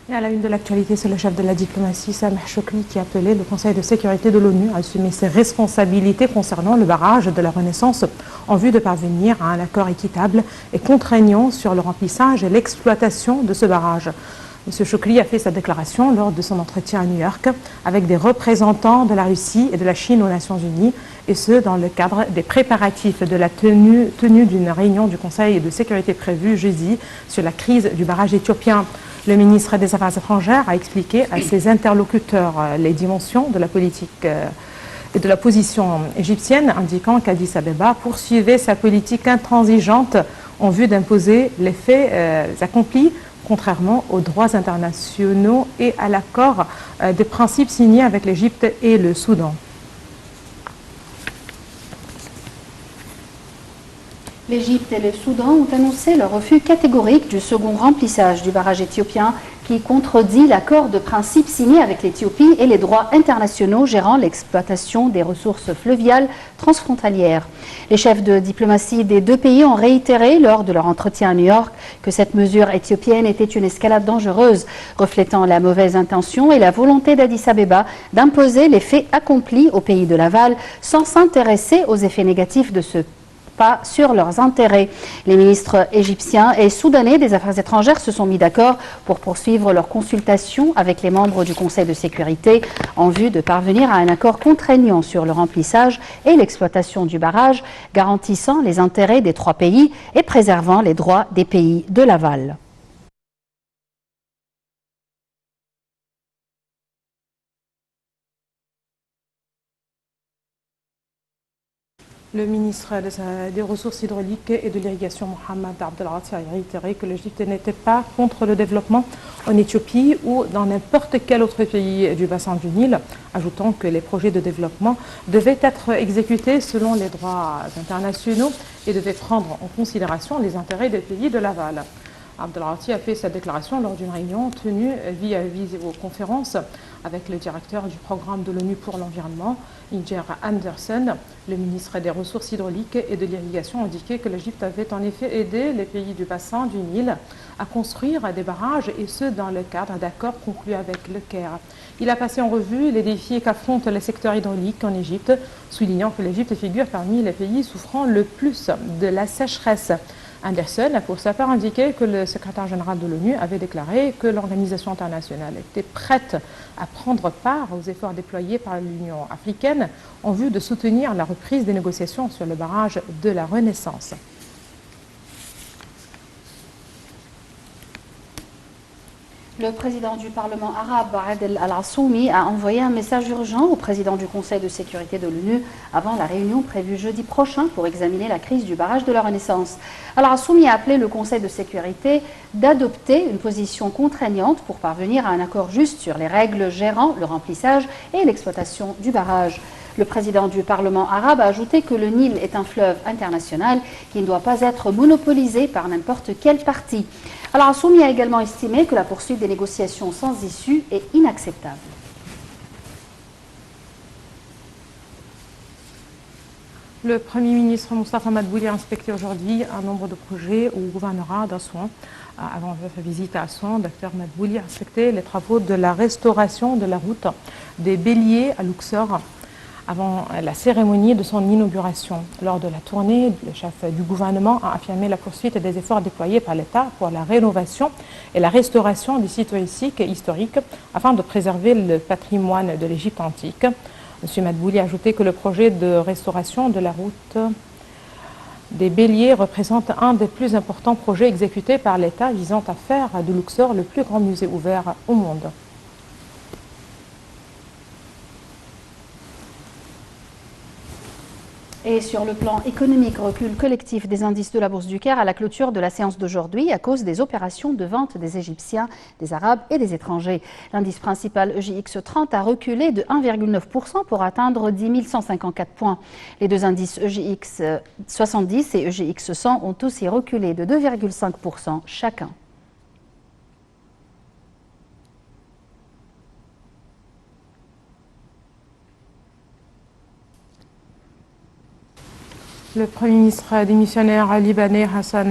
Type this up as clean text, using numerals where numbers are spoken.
Et à la une de l'actualité, c'est le chef de la diplomatie, Sameh Choukri, qui a appelé le Conseil de sécurité de l'ONU à assumer ses responsabilités concernant le barrage de la Renaissance en vue de parvenir à un accord équitable et contraignant sur le remplissage et l'exploitation de ce barrage. M. Choukri a fait sa déclaration lors de son entretien à New York avec des représentants de la Russie et de la Chine aux Nations Unies, et ce dans le cadre des préparatifs de la tenue d'une réunion du Conseil de sécurité prévue jeudi sur la crise du barrage éthiopien. Le ministre des Affaires étrangères a expliqué à ses interlocuteurs les dimensions de la politique et de la position égyptienne, indiquant qu'Addis Abeba poursuivait sa politique intransigeante en vue d'imposer les faits accomplis, contrairement aux droits internationaux et à l'accord des principes signés avec l'Égypte et le Soudan. L'Égypte et le Soudan ont annoncé leur refus catégorique du second remplissage du barrage éthiopien qui contredit l'accord de principe signé avec l'Éthiopie et les droits internationaux gérant l'exploitation des ressources fluviales transfrontalières. Les chefs de diplomatie des deux pays ont réitéré lors de leur entretien à New York que cette mesure éthiopienne était une escalade dangereuse, reflétant la mauvaise intention et la volonté d'Addis Abeba d'imposer les faits accomplis aux pays de l'aval sans s'intéresser aux effets négatifs de ce pas sur leurs intérêts. Les ministres égyptiens et soudanais des Affaires étrangères se sont mis d'accord pour poursuivre leurs consultations avec les membres du Conseil de sécurité en vue de parvenir à un accord contraignant sur le remplissage et l'exploitation du barrage, garantissant les intérêts des trois pays et préservant les droits des pays de l'aval. Le ministre des Ressources hydrauliques et de l'irrigation, Mohamed Abdelghati, a réitéré que l'Égypte n'était pas contre le développement en Éthiopie ou dans n'importe quel autre pays du bassin du Nil, ajoutant que les projets de développement devaient être exécutés selon les droits internationaux et devaient prendre en considération les intérêts des pays de l'aval. Abdelghati a fait sa déclaration lors d'une réunion tenue via visioconférence avec le directeur du programme de l'ONU pour l'environnement, Inger Anderson. Le ministre des Ressources hydrauliques et de l'irrigation a indiqué que l'Égypte avait en effet aidé les pays du bassin du Nil à construire des barrages, et ce dans le cadre d'accords conclus avec le Caire. Il a passé en revue les défis qu'affronte le secteur hydraulique en Égypte, soulignant que l'Égypte figure parmi les pays souffrant le plus de la sécheresse. Anderson a pour sa part indiqué que le secrétaire général de l'ONU avait déclaré que l'organisation internationale était prête à prendre part aux efforts déployés par l'Union africaine en vue de soutenir la reprise des négociations sur le barrage de la Renaissance. Le président du Parlement arabe, Adel Al-Assoumi, a envoyé un message urgent au président du Conseil de sécurité de l'ONU avant la réunion prévue jeudi prochain pour examiner la crise du barrage de la Renaissance. Al-Assoumi a appelé le Conseil de sécurité d'adopter une position contraignante pour parvenir à un accord juste sur les règles gérant le remplissage et l'exploitation du barrage. Le président du Parlement arabe a ajouté que le Nil est un fleuve international qui ne doit pas être monopolisé par n'importe quel parti. Al-Assoumi a également estimé que la poursuite des négociations sans issue est inacceptable. Le Premier ministre Moustapha Madbouli a inspecté aujourd'hui un nombre de projets au gouvernorat d'Assouan. Avant sa visite à Assouan, Dr Madbouli a inspecté les travaux de la restauration de la route des Béliers à Luxor avant la cérémonie de son inauguration. Lors de la tournée, le chef du gouvernement a affirmé la poursuite des efforts déployés par l'État pour la rénovation et la restauration des sites historiques afin de préserver le patrimoine de l'Égypte antique. M. Madbouli a ajouté que le projet de restauration de la route des Béliers représente un des plus importants projets exécutés par l'État visant à faire de Luxor le plus grand musée ouvert au monde. Et sur le plan économique, recul collectif des indices de la Bourse du Caire à la clôture de la séance d'aujourd'hui à cause des opérations de vente des Égyptiens, des Arabes et des étrangers. L'indice principal EJX 30 a reculé de 1,9% pour atteindre 10 154 points. Les deux indices EJX 70 et EJX 100 ont aussi reculé de 2,5% chacun. Le Premier ministre démissionnaire libanais Hassan